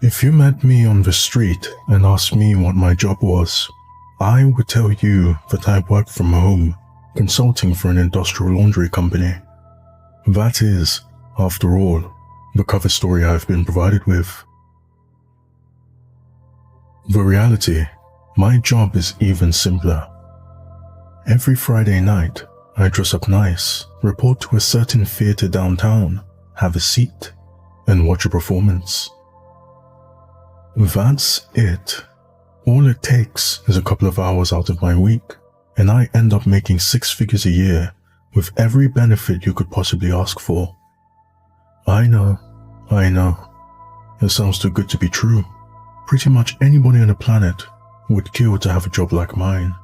If you met me on the street and asked me what my job was, I would tell you that I worked from home, consulting for an industrial laundry company. That is, after all, the cover story I've been provided with. The reality, my job is even simpler. Every Friday night, I dress up nice, report to a certain theater downtown, have a seat, and watch a performance. That's it. All it takes is a couple of hours out of my week, and I end up making 6 figures a year with every benefit you could possibly ask for. I know. It sounds too good to be true. Pretty much anybody on the planet would kill to have a job like mine.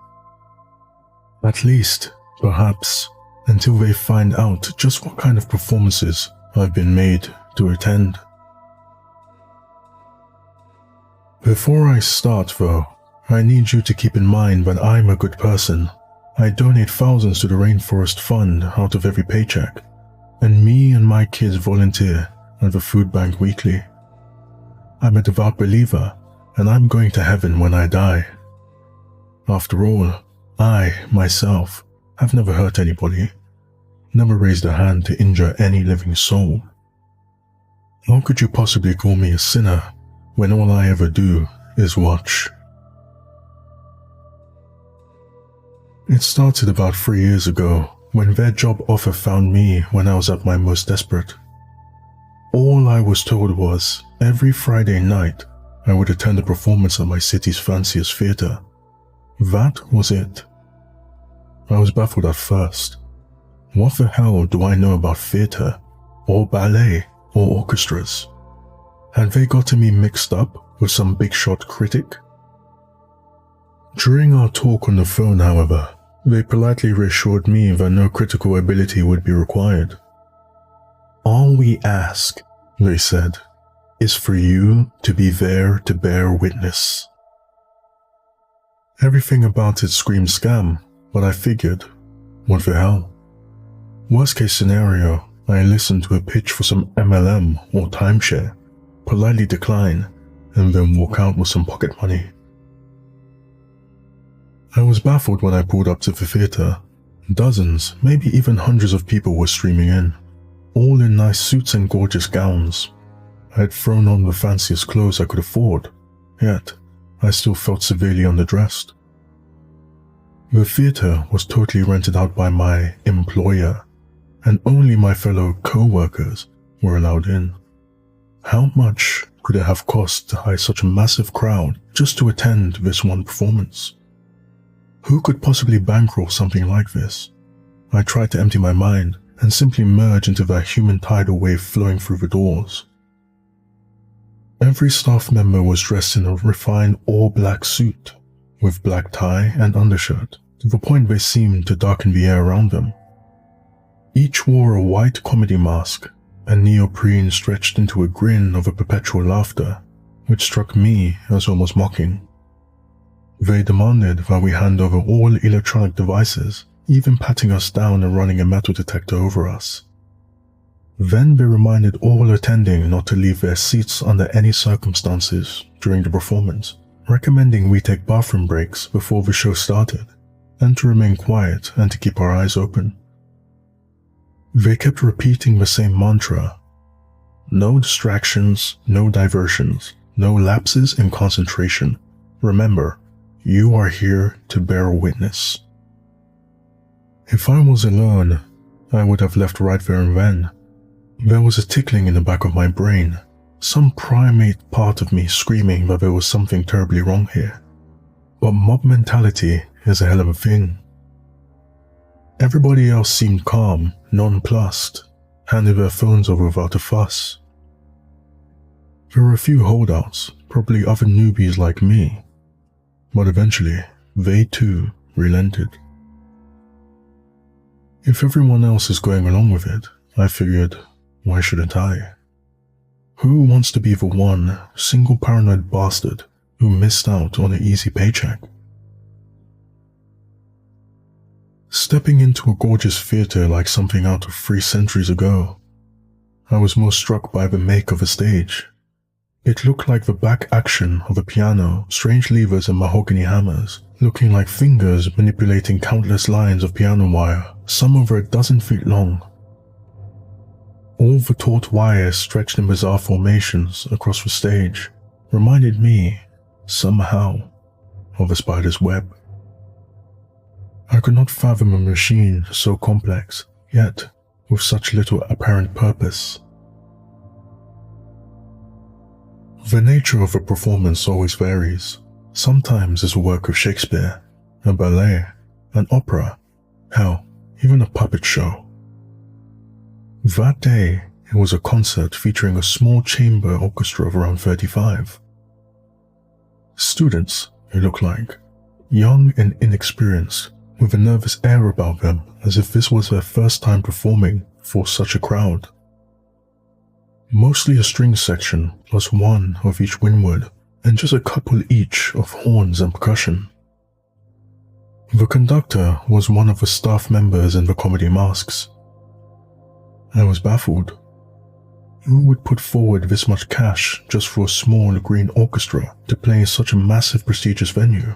At least, perhaps, until they find out just what kind of performances I've been made to attend. Before I start though, I need you to keep in mind that I'm a good person. I donate thousands to the Rainforest Fund out of every paycheck, and me and my kids volunteer at the food bank weekly. I'm a devout believer, and I'm going to heaven when I die. After all, I, myself, have never hurt anybody, never raised a hand to injure any living soul. How could you possibly call me a sinner when all I ever do is watch? It started about 3 years ago when their job offer found me when I was at my most desperate. All I was told was, every Friday night, I would attend a performance at my city's fanciest theater. That was it. I was baffled at first. What the hell do I know about theater, or ballet, or orchestras? Had they gotten me mixed up with some big shot critic? During our talk on the phone, however, they politely reassured me that no critical ability would be required. All we ask, they said, is for you to be there to bear witness. Everything about it screamed scam, but I figured, what the hell? Worst case scenario, I listen to a pitch for some MLM or timeshare, politely decline, and then walk out with some pocket money. I was baffled when I pulled up to the theater. Dozens, maybe even hundreds of people were streaming in, all in nice suits and gorgeous gowns. I had thrown on the fanciest clothes I could afford, yet I still felt severely underdressed. The theater was totally rented out by my employer, and only my fellow co-workers were allowed in. How much could it have cost to hire such a massive crowd just to attend this one performance? Who could possibly bankroll something like this? I tried to empty my mind and simply merge into that human tidal wave flowing through the doors. Every staff member was dressed in a refined all-black suit, with black tie and undershirt, to the point they seemed to darken the air around them. Each wore a white comedy mask, and neoprene stretched into a grin of a perpetual laughter, which struck me as almost mocking. They demanded that we hand over all electronic devices, even patting us down and running a metal detector over us. Then they reminded all attending not to leave their seats under any circumstances during the performance, recommending we take bathroom breaks before the show started, and to remain quiet and to keep our eyes open. They kept repeating the same mantra: no distractions, no diversions, no lapses in concentration. Remember, you are here to bear witness. If I was alone, I would have left right there and then. There was a tickling in the back of my brain, some primate part of me screaming that there was something terribly wrong here. But mob mentality is a hell of a thing. Everybody else seemed calm, nonplussed, handed their phones over without a fuss. There were a few holdouts, probably other newbies like me, but eventually, they too relented. If everyone else is going along with it, I figured, why shouldn't I? Who wants to be the one single paranoid bastard who missed out on an easy paycheck? Stepping into a gorgeous theater like something out of 3 centuries ago, I was most struck by the make of the stage. It looked like the back action of a piano, strange levers and mahogany hammers, looking like fingers manipulating countless lines of piano wire, some over 12 feet long. All the taut wires stretched in bizarre formations across the stage reminded me, somehow, of a spider's web. I could not fathom a machine so complex, yet with such little apparent purpose. The nature of a performance always varies. Sometimes it's a work of Shakespeare, a ballet, an opera, hell, even a puppet show. That day, it was a concert featuring a small chamber orchestra of around 35. Students, it looked like, young and inexperienced, with a nervous air about them as if this was their first time performing for such a crowd. Mostly a string section plus one of each windward and just a couple each of horns and percussion. The conductor was one of the staff members in the comedy masks. I was baffled. Who would put forward this much cash just for a small green orchestra to play in such a massive prestigious venue?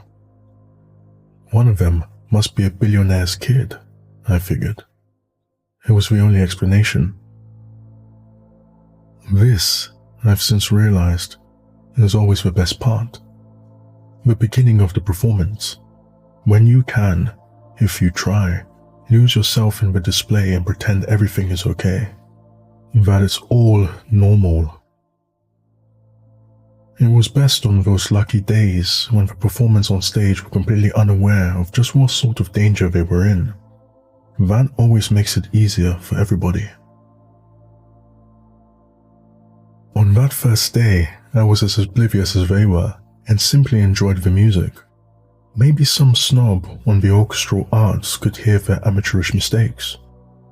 One of them must be a billionaire's kid, I figured. It was the only explanation. This, I've since realized, is always the best part. The beginning of the performance. When you can, if you try, lose yourself in the display and pretend everything is okay. That it's all normal. It was best on those lucky days when the performers on stage were completely unaware of just what sort of danger they were in. That always makes it easier for everybody. On that first day, I was as oblivious as they were and simply enjoyed the music. Maybe some snob on the orchestral arts could hear their amateurish mistakes,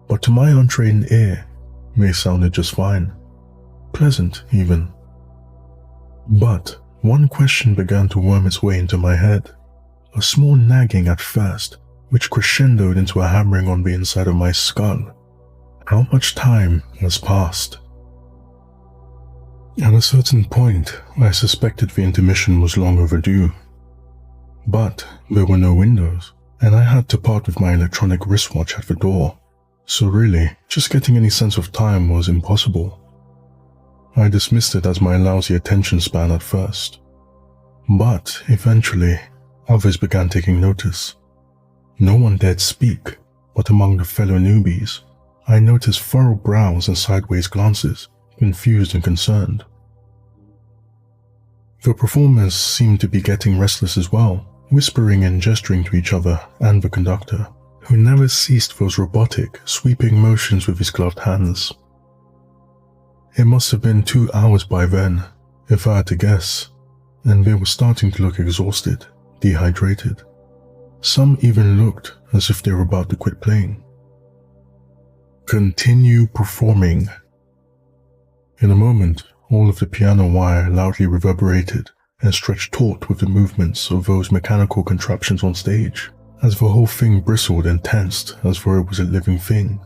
but to my untrained ear, they sounded just fine. Pleasant, even. But one question began to worm its way into my head. A small nagging at first, which crescendoed into a hammering on the inside of my skull. How much time has passed? At a certain point, I suspected the intermission was long overdue. But there were no windows, and I had to part with my electronic wristwatch at the door, so really, just getting any sense of time was impossible. I dismissed it as my lousy attention span at first. But eventually, others began taking notice. No one dared speak, but among the fellow newbies, I noticed furrowed brows and sideways glances, confused and concerned. The performers seemed to be getting restless as well, whispering and gesturing to each other and the conductor, who never ceased those robotic, sweeping motions with his gloved hands. It must have been 2 hours by then, if I had to guess, and they were starting to look exhausted, dehydrated. Some even looked as if they were about to quit playing. Continue performing. In a moment, all of the piano wire loudly reverberated and stretched taut with the movements of those mechanical contraptions on stage, as the whole thing bristled and tensed as though it was a living thing.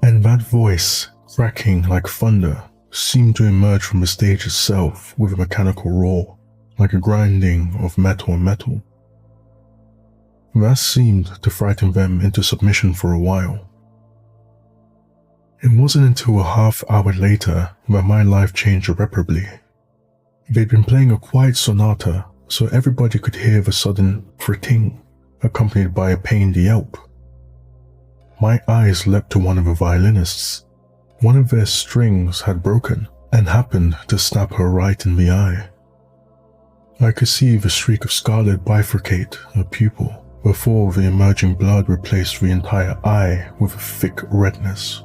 And that voice, cracking like thunder, seemed to emerge from the stage itself with a mechanical roar, like a grinding of metal on metal. That seemed to frighten them into submission for a while. It wasn't until a half hour later that my life changed irreparably. They'd been playing a quiet sonata, so everybody could hear the sudden fritting, accompanied by a pained yelp. My eyes leapt to one of the violinists. One of their strings had broken and happened to stab her right in the eye. I could see the streak of scarlet bifurcate her pupil before the emerging blood replaced the entire eye with a thick redness.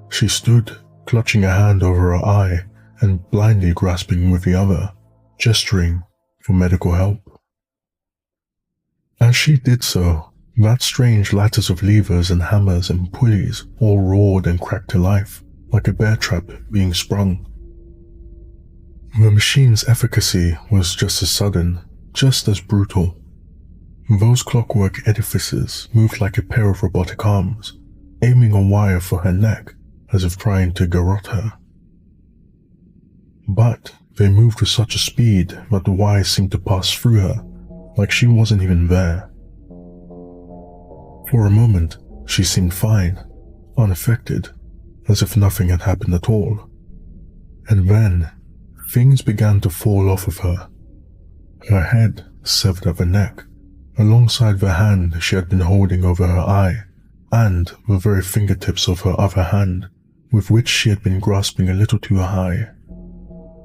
She stood, clutching a hand over her eye and blindly grasping with the other, gesturing for medical help. As she did so, that strange lattice of levers and hammers and pulleys all roared and cracked to life, like a bear trap being sprung. The machine's efficacy was just as sudden, just as brutal. Those clockwork edifices moved like a pair of robotic arms, aiming a wire for her neck as if trying to garrote her. But they moved with such a speed that the wires seemed to pass through her, like she wasn't even there. For a moment, she seemed fine, unaffected, as if nothing had happened at all. And then, things began to fall off of her. Her head severed at the neck, alongside the hand she had been holding over her eye, and the very fingertips of her other hand, with which she had been grasping a little too high.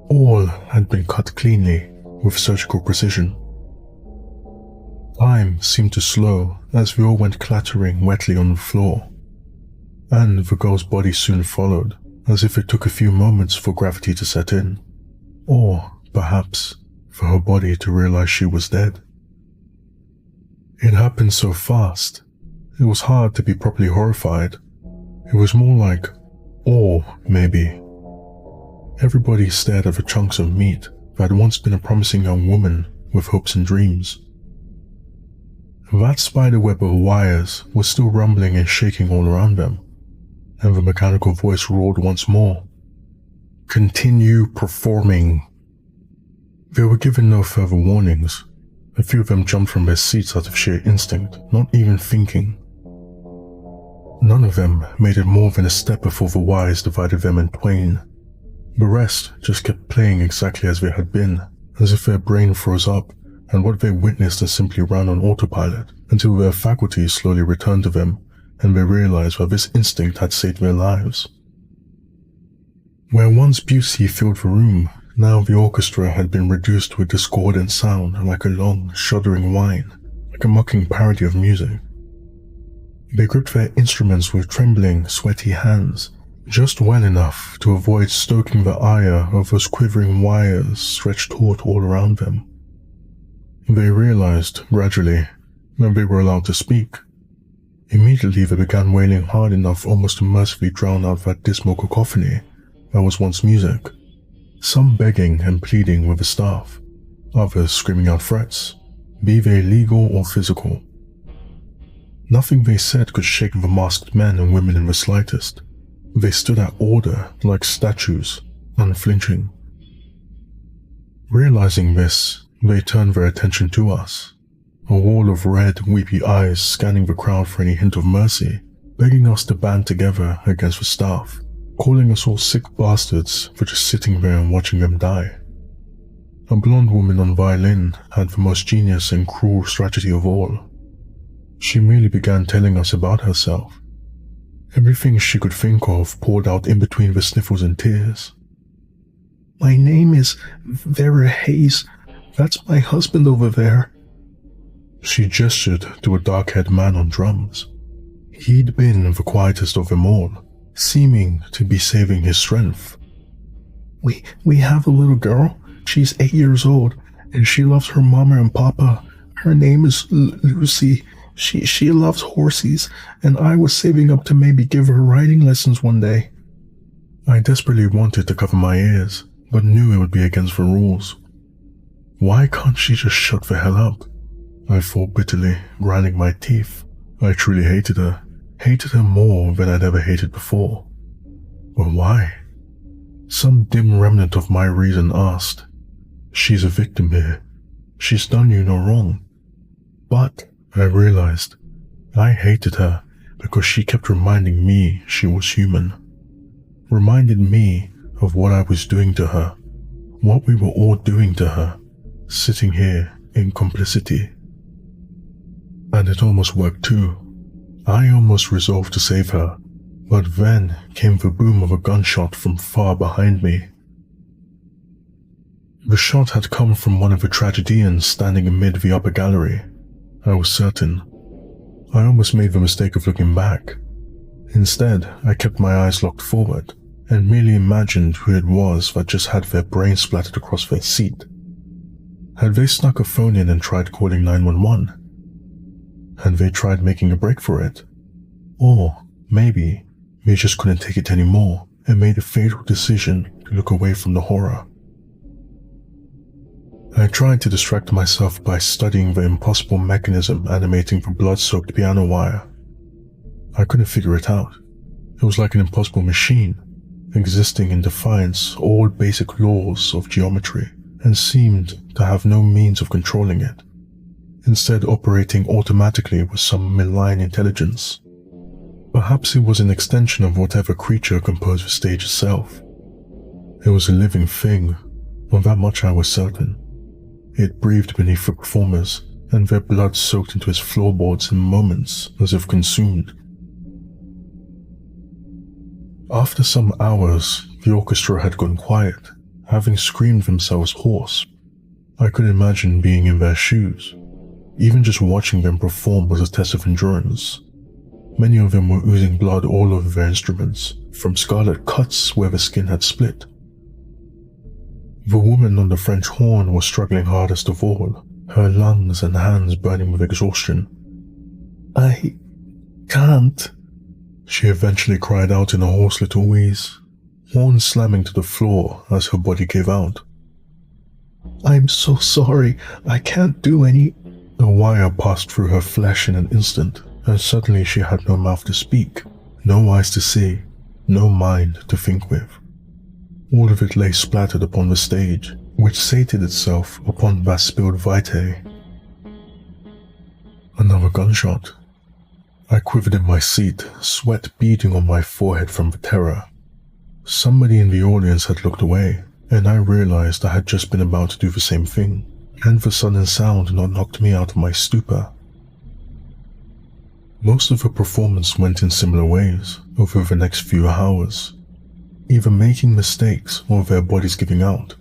All had been cut cleanly, with surgical precision. Time seemed to slow as we all went clattering wetly on the floor, and the girl's body soon followed, as if it took a few moments for gravity to set in, or perhaps for her body to realize she was dead. It happened so fast, it was hard to be properly horrified. It was more like awe, maybe. Everybody stared at the chunks of meat that had once been a promising young woman with hopes and dreams. That spiderweb of wires was still rumbling and shaking all around them, and the mechanical voice roared once more. "Continue performing." They were given no further warnings. A few of them jumped from their seats out of sheer instinct, not even thinking. None of them made it more than a step before the wires divided them in twain. The rest just kept playing exactly as they had been, as if their brain froze up and what they witnessed and simply ran on autopilot until their faculties slowly returned to them and they realized that this instinct had saved their lives. Where once beauty filled the room, now the orchestra had been reduced to a discordant sound like a long, shuddering whine, like a mocking parody of music. They gripped their instruments with trembling, sweaty hands, just well enough to avoid stoking the ire of those quivering wires stretched taut all around them. They realized, gradually, that they were allowed to speak. Immediately they began wailing hard enough almost to mercifully drown out that dismal cacophony that was once music, some begging and pleading with the staff, others screaming out threats, be they legal or physical. Nothing they said could shake the masked men and women in the slightest. They stood at order like statues, unflinching. Realizing this, they turned their attention to us, a wall of red, weepy eyes scanning the crowd for any hint of mercy, begging us to band together against the staff, calling us all sick bastards for just sitting there and watching them die. A blonde woman on violin had the most genius and cruel strategy of all. She merely began telling us about herself. Everything she could think of poured out in between the sniffles and tears. "My name is Vera Hayes. That's my husband over there." She gestured to a dark-haired man on drums. He'd been the quietest of them all, seeming to be saving his strength. We have a little girl. She's 8 years old, and she loves her mama and papa. Her name is Lucy. She loves horses, and I was saving up to maybe give her riding lessons one day." I desperately wanted to cover my ears, but knew it would be against the rules. Why can't she just shut the hell up? I thought bitterly, grinding my teeth. I truly hated her more than I'd ever hated before. But why? Some dim remnant of my reason asked, "She's a victim here. She's done you no wrong." But I realized I hated her because she kept reminding me she was human, reminded me of what I was doing to her, what we were all doing to her, sitting here in complicity. And it almost worked too. I almost resolved to save her, but then came the boom of a gunshot from far behind me. The shot had come from one of the tragedians standing amid the upper gallery. I was certain. I almost made the mistake of looking back. Instead, I kept my eyes locked forward and merely imagined who it was that just had their brains splattered across their seat. Had they snuck a phone in and tried calling 911? Had they tried making a break for it? Or maybe they just couldn't take it anymore and made a fatal decision to look away from the horror. I tried to distract myself by studying the impossible mechanism animating the blood-soaked piano wire. I couldn't figure it out. It was like an impossible machine, existing in defiance of all basic laws of geometry, and seemed to have no means of controlling it, instead operating automatically with some malign intelligence. Perhaps it was an extension of whatever creature composed the stage itself. It was a living thing, of that much I was certain. It breathed beneath the performers, and their blood soaked into its floorboards in moments as if consumed. After some hours, the orchestra had gone quiet, having screamed themselves hoarse. I could imagine being in their shoes. Even just watching them perform was a test of endurance. Many of them were oozing blood all over their instruments, from scarlet cuts where the skin had split. The woman on the French horn was struggling hardest of all, her lungs and hands burning with exhaustion. "I can't," she eventually cried out in a hoarse little wheeze, horn slamming to the floor as her body gave out. "I'm so sorry, I can't do any—" A wire passed through her flesh in an instant, and suddenly she had no mouth to speak, no eyes to see, no mind to think with. All of it lay splattered upon the stage, which sated itself upon that spilled vitae. Another gunshot. I quivered in my seat, sweat beading on my forehead from the terror. Somebody in the audience had looked away, and I realized I had just been about to do the same thing, and the sudden sound not knocked me out of my stupor. Most of the performance went in similar ways over the next few hours, either making mistakes or their bodies giving out.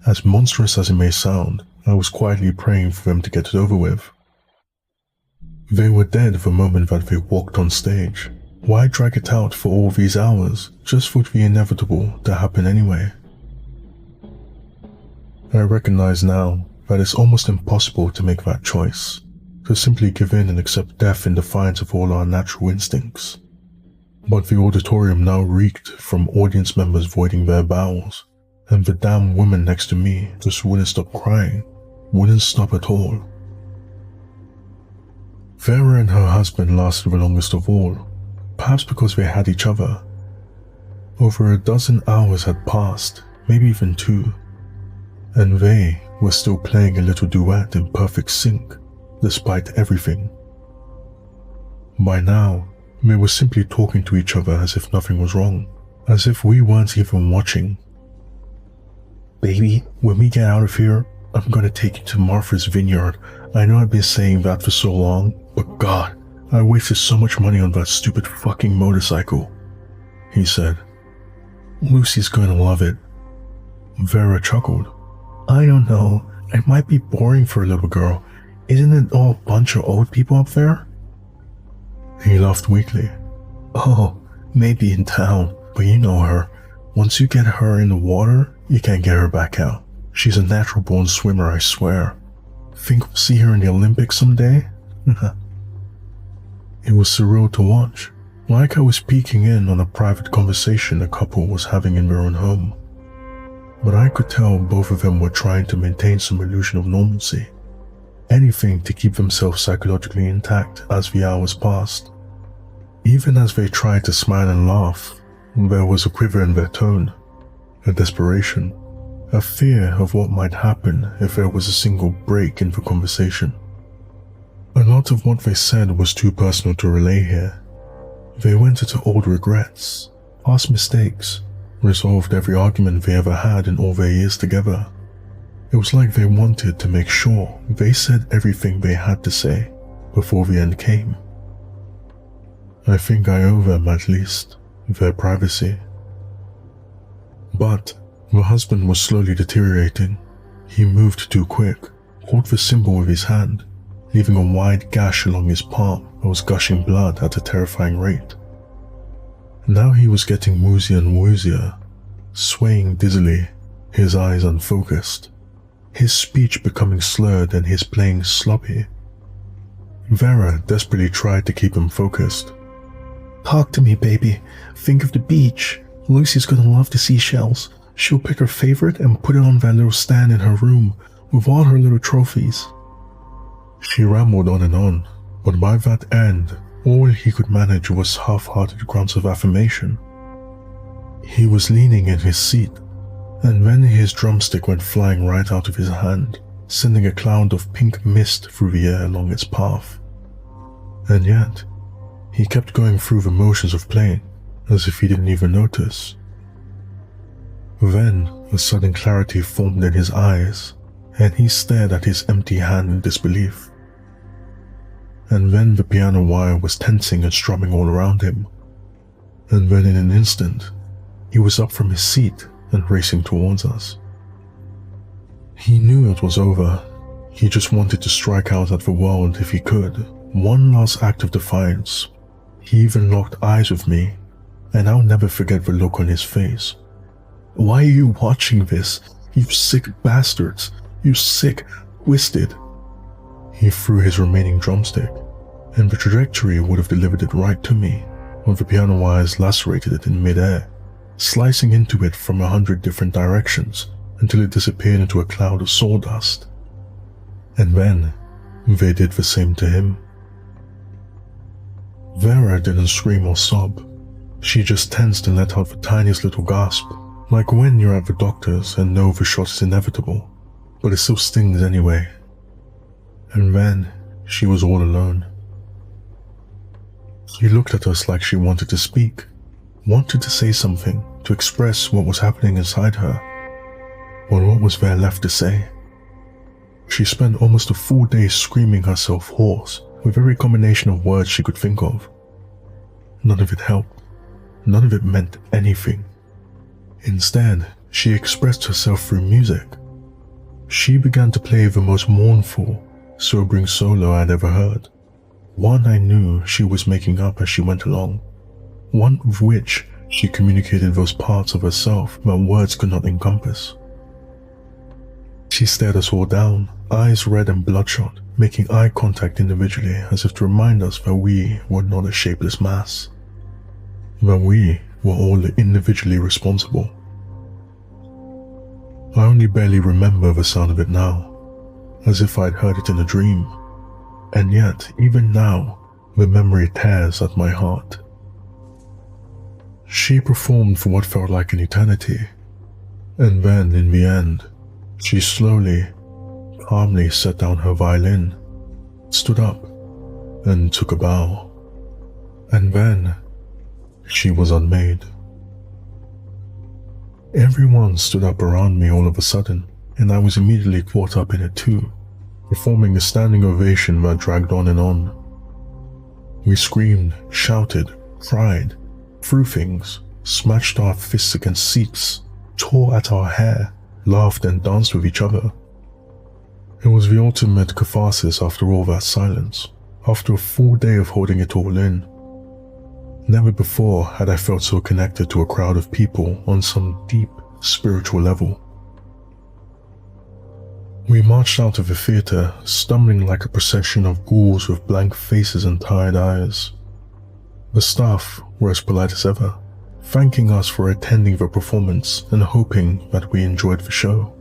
As monstrous as it may sound, I was quietly praying for them to get it over with. They were dead the moment that they walked on stage. Why drag it out for all these hours, just for the inevitable to happen anyway? I recognize now that it's almost impossible to make that choice, to simply give in and accept death in defiance of all our natural instincts. But the auditorium now reeked from audience members voiding their bowels, and the damn woman next to me just wouldn't stop crying, wouldn't stop at all. Vera and her husband lasted the longest of all, perhaps because they had each other. Over a dozen hours had passed, maybe even 2, and they were still playing a little duet in perfect sync, despite everything. By now, they were simply talking to each other as if nothing was wrong, as if we weren't even watching. "Baby, when we get out of here, I'm gonna take you to Martha's Vineyard. I know I've been saying that for so long, but God, I wasted so much money on that stupid fucking motorcycle," he said. "Lucy's gonna love it." Vera chuckled. "I don't know, it might be boring for a little girl. Isn't it all a bunch of old people up there?" He laughed weakly. "Oh, maybe in town, but you know her. Once you get her in the water, you can't get her back out. She's a natural-born swimmer, I swear. Think we'll see her in the Olympics someday?" It was surreal to watch, like I was peeking in on a private conversation a couple was having in their own home. But I could tell both of them were trying to maintain some illusion of normalcy, anything to keep themselves psychologically intact as the hours passed. Even as they tried to smile and laugh, there was a quiver in their tone, a desperation, a fear of what might happen if there was a single break in the conversation. A lot of what they said was too personal to relay here. They went into old regrets, past mistakes, resolved every argument they ever had in all their years together. It was like they wanted to make sure they said everything they had to say before the end came. I think I owe them, at least, their privacy. But the husband was slowly deteriorating. He moved too quick, held the symbol with his hand, leaving a wide gash along his palm that was gushing blood at a terrifying rate. Now he was getting woozier and woozier, swaying dizzily, his eyes unfocused, his speech becoming slurred and his playing sloppy. Vera desperately tried to keep him focused. "Talk to me, baby. Think of the beach. Lucy's gonna love the seashells. She'll pick her favorite and put it on that little stand in her room with all her little trophies." She rambled on, but by that end, all he could manage was half-hearted grunts of affirmation. He was leaning in his seat, and then his drumstick went flying right out of his hand, sending a cloud of pink mist through the air along its path. And yet, he kept going through the motions of playing, as if he didn't even notice. Then, a sudden clarity formed in his eyes, and he stared at his empty hand in disbelief. And then the piano wire was tensing and strumming all around him. And then in an instant, he was up from his seat and racing towards us. He knew it was over. He just wanted to strike out at the world if he could. One last act of defiance. He even locked eyes with me, and I'll never forget the look on his face. "Why are you watching this? You sick bastards! You sick, twisted!" He threw his remaining drumstick, and the trajectory would have delivered it right to me, when the piano wires lacerated it in mid-air, slicing into it from 100 different directions until it disappeared into a cloud of sawdust. And then, they did the same to him. Vera didn't scream or sob. She just tensed and let out the tiniest little gasp, like when you're at the doctor's and know the shot is inevitable, but it still stings anyway. And then, she was all alone. She looked at us like she wanted to speak, wanted to say something, to express what was happening inside her. But what was there left to say? She spent almost a full day screaming herself hoarse with every combination of words she could think of. None of it helped. None of it meant anything. Instead, she expressed herself through music. She began to play the most mournful, sobering solo I'd ever heard. One I knew she was making up as she went along. One of which she communicated those parts of herself that words could not encompass. She stared us all down, eyes red and bloodshot, making eye contact individually as if to remind us that we were not a shapeless mass. That we were all individually responsible. I only barely remember the sound of it now, as if I'd heard it in a dream, and yet, even now, the memory tears at my heart. She performed for what felt like an eternity, and then, in the end, she slowly, calmly set down her violin, stood up, and took a bow. And then, she was unmade. Everyone stood up around me all of a sudden, and I was immediately caught up in it too, performing a standing ovation that dragged on and on. We screamed, shouted, cried, threw things, smashed our fists against seats, tore at our hair, laughed and danced with each other. It was the ultimate catharsis after all that silence, after a full day of holding it all in. Never before had I felt so connected to a crowd of people on some deep spiritual level. We marched out of the theater, stumbling like a procession of ghouls with blank faces and tired eyes. The staff were as polite as ever, thanking us for attending the performance and hoping that we enjoyed the show.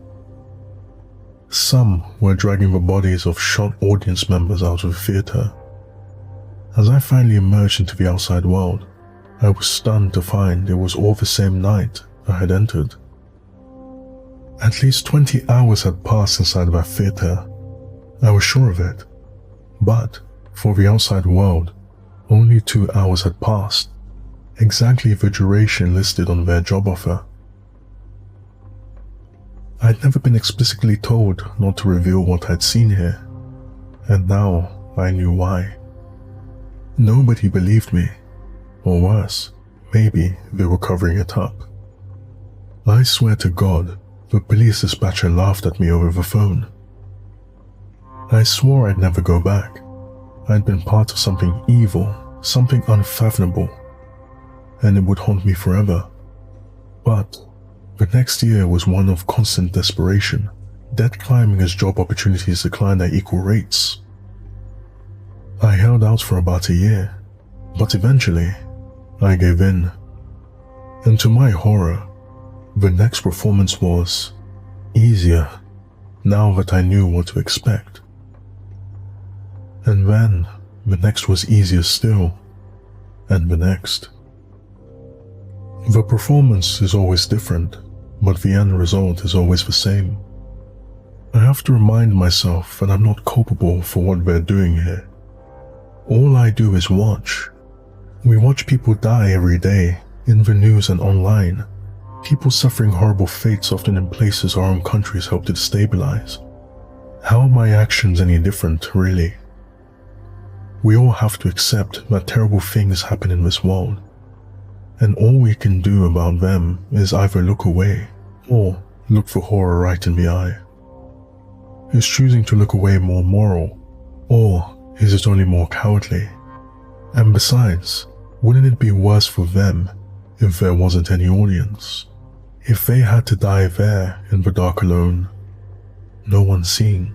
Some were dragging the bodies of shot audience members out of the theater. As I finally emerged into the outside world, I was stunned to find it was all the same night I had entered. At least 20 hours had passed inside that theater. I was sure of it. But, for the outside world, only 2 hours had passed, exactly the duration listed on their job offer. I'd never been explicitly told not to reveal what I'd seen here, and now I knew why. Nobody believed me, or worse, maybe they were covering it up. I swear to God, the police dispatcher laughed at me over the phone. I swore I'd never go back. I'd been part of something evil, something unfathomable, and it would haunt me forever. But the next year was one of constant desperation, dead climbing as job opportunities declined at equal rates. I held out for about a year, but eventually, I gave in. And to my horror, the next performance was easier, now that I knew what to expect. And then, the next was easier still, and the next. The performance is always different, but the end result is always the same. I have to remind myself that I'm not culpable for what they're doing here. All I do is watch. We watch people die every day, in the news and online. People suffering horrible fates, often in places our own countries help to destabilize. How are my actions any different, really? We all have to accept that terrible things happen in this world, and all we can do about them is either look away or look the horror right in the eye. Is choosing to look away more moral, or is it only more cowardly? And besides, wouldn't it be worse for them if there wasn't any audience? If they had to die there in the dark alone, no one seeing,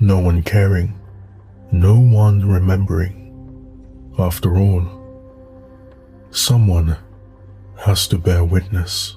no one caring, no one remembering. After all, someone has to bear witness.